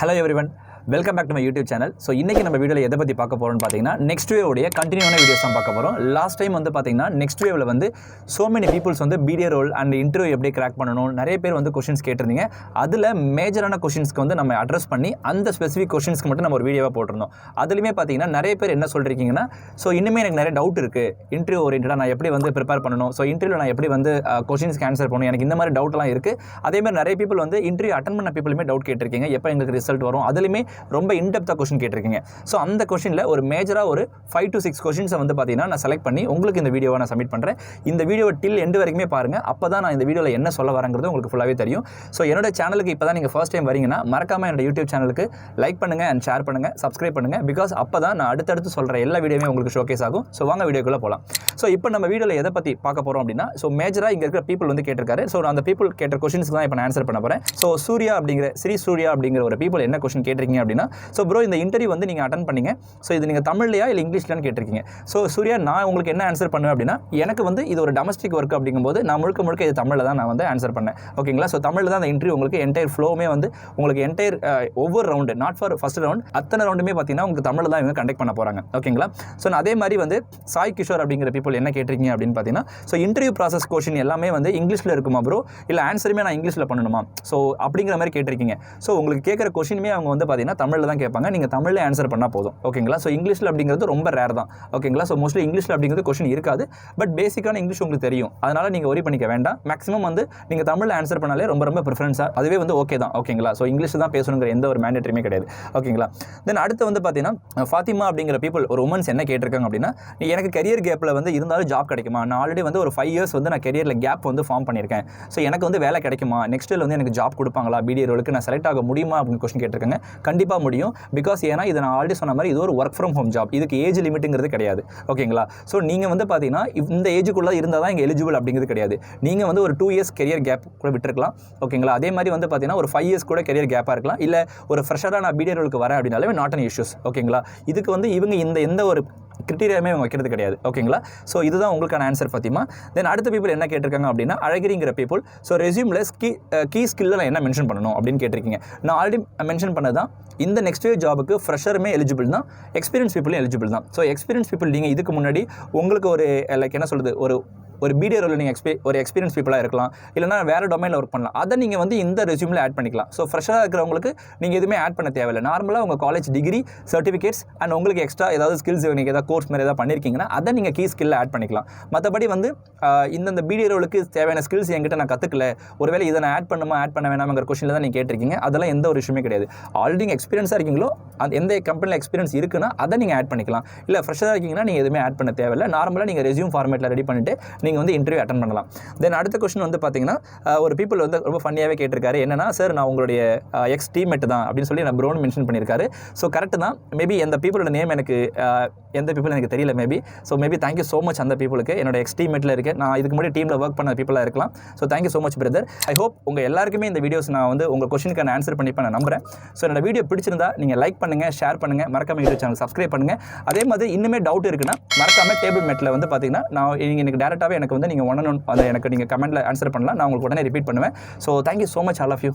Hello everyone, welcome back to my YouTube channel. So இன்னைக்கு நம்ம வீடியோல எதை பத்தி பார்க்க போறோம்னு பாத்தீங்கன்னா நெக்ஸ்ட் வேவ் உடைய கண்டினியூவான வீடியோஸ் தான் பார்க்க போறோம். லாஸ்ட் டைம் வந்து பாத்தீங்கன்னா நெக்ஸ்ட் வேவ்ல வந்து so many peoples வந்து BDA ரோல் அண்ட் இன்டர்வியூ எப்படி கிராக் பண்ணனும் நிறைய பேர் வந்து क्वेश्चंस கேட்டிருந்தீங்க. அதுல மேஜரான क्वेश्चंसக்கு வந்து நம்ம அட்ரஸ் பண்ணி அந்த ஸ்பெசிபிக் क्वेश्चंसக்கு மட்டும் நம்ம ஒரு வீடியோவா போட்டுறோம். அதுலயுமே பாத்தீங்கன்னா நிறைய பேர் என்ன சொல்றீங்கன்னா சோ இன்னுமே எனக்கு நிறைய டவுட் இருக்கு. இன்டர்வியூ ஓரியன்டடா நான் எப்படி வந்து ப்ரிப்பேர் பண்ணனும்? சோ இன்டர்வியூல நான் எப்படி வந்து क्वेश्चंसக்கு ஆன்சர் பண்ணனும்? எனக்கு இந்த மாதிரி டவுட்லாம் இருக்கு. அதே மாதிரி நிறைய people வந்து இன்டர்வியூ அட்டெண்ட் பண்ண peopleமே டவுட் கேட்டிருக்கீங்க. எப்ப எங்களுக்கு ரிசல்ட் வரும்? அதுலயுமே ரொம்ப இன்டெப்த் क्वेश्चन கேட்டிருக்கீங்க. சோ அந்த क्वेश्चनல ஒரு மேஜரா ஒரு 5 to 6 क्वेश्चंस வந்து பாத்தீங்கன்னா நான் செலக்ட் பண்ணி உங்களுக்கு இந்த வீடியோவை நான் சப்மிட் பண்றேன். இந்த வீடியோவை டில் எண்ட் வரைக்குமே பாருங்க. அப்பதான் நான் இந்த வீடியோல என்ன சொல்ல வரேங்கிறது உங்களுக்கு ஃபுல்லாவே தெரியும். சோ என்னோட சேனலுக்கு இப்பதான் நீங்க ஃபர்ஸ்ட் டைம் வரீங்கன்னா மறக்காம என்னோட YouTube சேனலுக்கு லைக் பண்ணுங்க and ஷேர் பண்ணுங்க, சப்ஸ்கிரைப் பண்ணுங்க. பிகாஸ் அப்பதான் நான் அடுத்து சொல்ற எல்லா வீடியோமே உங்களுக்கு ஷோகேஸ் ஆகும். சோ வாங்க வீடியோக்குள்ள போலாம். சோ இப்போ நம்ம வீடியோல எதை பத்தி பார்க்க போறோம் அப்படினா சோ மேஜரா இங்க இருக்கிற people வந்து கேட்டிருக்காரு. சோ அந்த people கேட்ட क्वेश्चंஸ்க்கு தான் இப்போ நான் ஆன்சர் பண்ண போறேன். சோ சூர்யா அப்படிங்கற ஸ்ரீ சூர்யா அப்படிங்கற ஒரு people என்ன क्वेश्चन கேட்டிருக்கீங்க அப்படினா சோ bro இந்த இன்டர்வியூ வந்து நீங்க அட்டெண்ட் பண்ணீங்க. சோ இது நீங்க தமிழ்லயா இல்ல இங்கிலீஷ்லன்னு கேட்டிருக்கீங்க. சோ சூர்யா நான் உங்களுக்கு என்ன ஆன்சர் பண்ணுவேன் அப்படினா எனக்கு வந்து இது ஒரு டொமஸ்டிக் வர்க் அப்படிங்கும்போது நான் முழுக்க இது தமிழ்ல தான் நான் வந்து ஆன்சர் பண்ணேன். ஓகேங்களா? சோ தமிழ்ல தான் அந்த இன்டர்வியூ உங்களுக்கு என்டையர் ஃப்ளோமே வந்து உங்களுக்கு என்டையர் ஒவ்வொரு round not for first round அத்தனை ரவுண்டுமே பாத்தீங்கன்னா உங்களுக்கு தமிழ்ல தான் இவங்க கண்டக்ட் பண்ண போறாங்க. ஓகேங்களா? சோ அதே மாதிரி வந்து சாய் கிஷோர் அப்படிங்கிற people என்ன கேட்டிருக்கீங்க அப்படின்னு பாத்தீங்கன்னா சோ இன்டர்வியூ process क्वेश्चन எல்லாமே வந்து இங்கிலீஷ்ல இருக்குமா bro இல்ல ஆன்சருமே நான் இங்கிலீஷ்ல பண்ணனுமா? சோ அப்படிங்கிற மாதிரி கேட்டிருக்கீங்க. சோ உங்களுக்கு கேக்குற क्वेश्चनமே அவங்க வந்து பாத்தீங்கன்னா தமிழ்ல தான் கேட்பாங்க. நீங்க தமிழ்ல ஆன்சர் பண்ணா போதும். ஓகேங்களா? சோ இங்கிலீஷ்ல அப்படிங்கிறது ரொம்ப ரேர் தான். ஓகேங்களா? சோ மோஸ்ட்லி இங்கிலீஷ்ல அப்படிங்கிறது क्वेश्चन இருக்காது. பட் பேசிக்கான இங்கிலீஷ் உங்களுக்கு தெரியும். அதனால நீங்க வரி பண்ணிக்க வேண்டாம். மேக்ஸिमम வந்து நீங்க தமிழ்ல ஆன்சர் பண்ணாலே ரொம்ப பிரெஃபரன்ஸா அதுவே வந்து ஓகே தான். ஓகேங்களா? சோ இங்கிலீஷ்ல தான் பேசணும்ங்கற எந்த ஒரு மேண்டேட்டரியுமே கிடையாது. ஓகேங்களா? தென் அடுத்து வந்து பாத்தீங்கன்னா ஃபாத்திமா அப்படிங்கிற people ஒரு உமன்ஸ் என்ன கேட்டிருக்காங்க அப்படினா எனக்கு கரியர் கேப்ல வந்து இருந்தாலும் ஜாப் கிடைக்குமா? நான் ஆல்ரெடி வந்து ஒரு 5 இயர்ஸ் வந்து நான் கரியர்ல கேப் வந்து ஃபார்ம் பண்ணிருக்கேன். சோ எனக்கு வந்து வேலை கிடைக்குமா? நெக்ஸ்ட் இயர்ல வந்து எனக்கு ஜாப் கொடுப்பாங்களா? BDA ரோலுக்கு நான் செலக்ட் ஆக முடியுமா அப்படின்னு क्वेश्चन கேட்டிருக்காங்க. கண்டிப்பா முடியும். பிகாஸ் ஏனா இது நான் ஆல்ரெடி சொன்ன மாதிரி இது ஒரு வொர்க் ஃப்ரம் ஹோம் ஜாப். இதுக்கு ஏஜ் லிமிட்ங்கிறது கிடையாது. ஓகேங்களா? சோ நீங்க வந்து பாத்தீங்கன்னா இந்த ஏஜுக்குள்ள இருந்தா தான் இங்க எலிஜிபிள் அப்படிங்கிறது கிடையாது. நீங்க வந்து ஒரு 2 இயர்ஸ் கரியர் கேப் கூட விட்டுறலாம். ஓகேங்களா? அதே மாதிரி வந்து பாத்தீங்கன்னா ஒரு 5 இயர்ஸ் கூட கரியர் கேப்பா இருக்கலாம். இல்ல ஒரு ஃப்ரெஷரா நான் BDA ரோலுக்கு வரேன் அப்படினாலே நாட் அன் இஷ்யூஸ். ஓகேங்களா? இதுக்கு வந்து இவங்க இந்த எந்த ஒரு கிரைட்டீரியாமே வைக்கிறது கிடையாது. ஓகேங்களா? சோ இதுதான் உங்களுக்கான ஆன்சர் ஃபாத்திமா. தென் அடுத்த people என்ன கேட்டிருக்காங்க அப்படினா அழகிரிங்கிற people சோ ரெஸ்யூம்ல கீ ஸ்கில்ல நான் என்ன மென்ஷன் பண்ணனும் அப்படினு கேட்டிருக்கீங்க. நான் ஆல்ரெடி மென்ஷன் பண்ணதான் இந்த நெக்ஸ்ட் வேவ் ஜாபுக்கு ஃப்ரெஷருமே எலிஜிபிள் தான், எக்ஸ்பீரியன்ஸ் பீப்புளும் எலிஜிபிள் தான். ஸோ எக்ஸ்பீரியன்ஸ் பீப்புள் நீங்கள் இதுக்கு முன்னாடி உங்களுக்கு ஒரு லைக் என்ன சொல்கிறது ஒரு BDA ரோலில் நீங்கள் ஒரு எக்ஸ்பீரியன்ஸ் பீப்புளாக இருக்கலாம், இல்லைனா வேறு டொமைனில் ஒர்க் பண்ணலாம். அதை நீங்கள் வந்து இந்த ரெஸ்யூமில் ஆட் பண்ணிக்கலாம். ஸோ ஃப்ரெஷராக இருக்கிறவங்களுக்கு நீங்கள் எதுவுமே ஆட் பண்ண தேவையில்லை. நார்மலாக உங்கள் காலேஜ் டிகிரி சர்டிஃபிகேட்ஸ் அண்ட் உங்களுக்கு எக்ஸ்ட்ரா ஏதாவது ஸ்கில்ஸ் நீங்கள் ஏதாவது கோர்ஸ் மாதிரி ஏதாவது பண்ணியிருக்கீங்கன்னா அதை நீங்கள் கீ ஸ்கில்ல ஆட் பண்ணிக்கலாம். மற்றபடி வந்து இந்த BDA ரோலுக்கு தேவையான ஸ்கில்ஸ் என்கிட்ட நான் கற்றுக்கல, ஒருவேளை இதை நான் ஆட் பண்ண வேணாமங்கிற கொஸ்டினில் தான் நீங்கள் கேட்டிருக்கீங்க. அதெல்லாம் எந்த ஒரு விஷயமே கிடையாது. ஆல்ரெடி நீங்கள் எக்ஸ்பீரியன்ஸாக இருக்கீங்களோ அது எந்த கம்பெனியில் எக்ஸ்பீரியன்ஸ் இருக்குன்னா அதை நீங்கள் ஆட் பண்ணிக்கலாம். இல்லை ஃப்ரெஷராக இருக்கீங்கன்னா நீங்கள் எதுவுமே ஆட் பண்ண தேவையில்லை. நார்மலாக நீங்கள் ரெஸ்யூம் ஃபார்மேட்டில் ரெடி பண்ணிட்டு நீங்கள் வந்து இன்டர்வியூ அட்டெண்ட் பண்ணலாம். தென் அடுத்த क्वेश्चन வந்து பார்த்தீங்கன்னா ஒரு people வந்து ரொம்ப ஃபன்னியாகவே கேட்டிருக்காரு. என்னன்னா சார் நான் உங்களுடைய எக்ஸ் டீம்மேட் தான் அப்படின்னு சொல்லி நான் ப்ரோன்னு மென்ஷன் பண்ணியிருக்காரு. ஸோ கரெக்ட் தான். மேபி அந்த பீப்புளோட நேம் எனக்கு எந்த people எனக்கு தெரியல maybe. So maybe thank you so much அந்த பீப்புளுக்கு. என்னோட எக்ஸ் டீம்மேட்டில் இருக்கேன். நான் இதுக்கு முன்னாடி டீமில் ஒர்க் பண்ண பீப்புளாக இருக்கலாம். So thank you so much brother. I hope உங்கள் எல்லாருக்குமே இந்த வீடியோஸ் நான் வந்து உங்கள் கொஸ்டினுக்கு நான் ஆன்சர் பண்ணிப்பேன் நான் நம்புறேன். ஸோ என்னோட வீடியோ பிடிச்சிருந்தா நீங்கள் லைக் பண்ணுங்க, ஷேர் பண்ணுங்க, மறக்காம யூடியூப் சேனல் சப்ஸ்கிரைப் பண்ணுங்க. அதே மாதிரி இன்னுமே டவுட் இருக்குன்னா மறக்காம டேபிள் மேட்டில் வந்து பார்த்தீங்கன்னா நான் எனக்கு டேரெக்டாகவே எனக்கு வந்து நீங்கள் அதை எனக்கு நீங்கள் கமெண்ட்டில் ஆன்சர் பண்ணலாம். நான் உங்களுக்கு உடனே ரிப்பீட் பண்ணுவேன். So thank you so much all of you.